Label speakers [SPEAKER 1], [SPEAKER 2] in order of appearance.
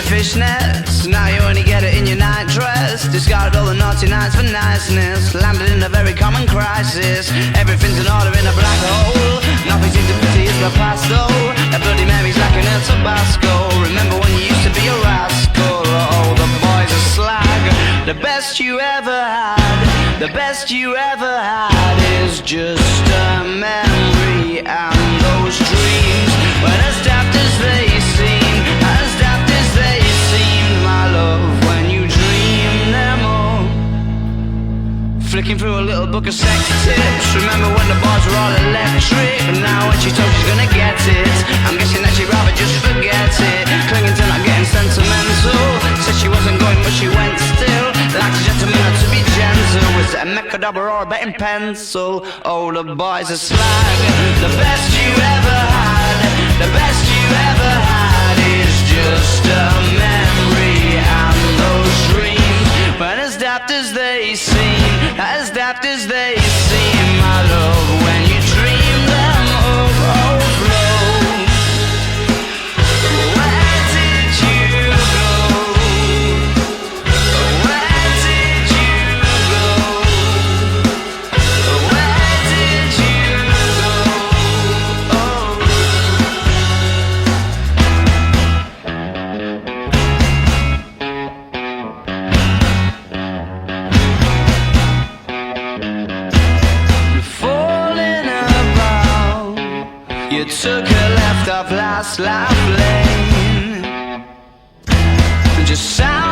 [SPEAKER 1] fishnets. Now you only get it in your night dress. Discarded all the naughty nights for niceness. Landed in a very common crisis. Everything's in order in a black hole. Nothing seems to pity is my past though. That Bloody Mary's like an El Tabasco. Remember when you used to be a rascal? Oh, the boys are slag. The best you ever had, the best you ever had is just a memory. And those dreams, when as daft as they seem, as daft as they seem, my love, when you dream them all. Flicking through a little book of sex tips. Remember when the bars were all electric? And now when she told she's gonna get it, I'm guessing that she'd rather just forget it. Clinging to not getting sentimental. Said she wasn't going but she went still. Like a gentleman had to be gentle. Was it a Mechadabra or a betting pencil? Oh, the boys are slag. The best you ever had, the best you ever had is just a memory. And those dreams, when as daft as they seem, as daft as they seem, my love, when you dream them overflow. Where did you go? Where did you go? Where did you go? Oh. Falling about, you took a left off last life lane. Just sound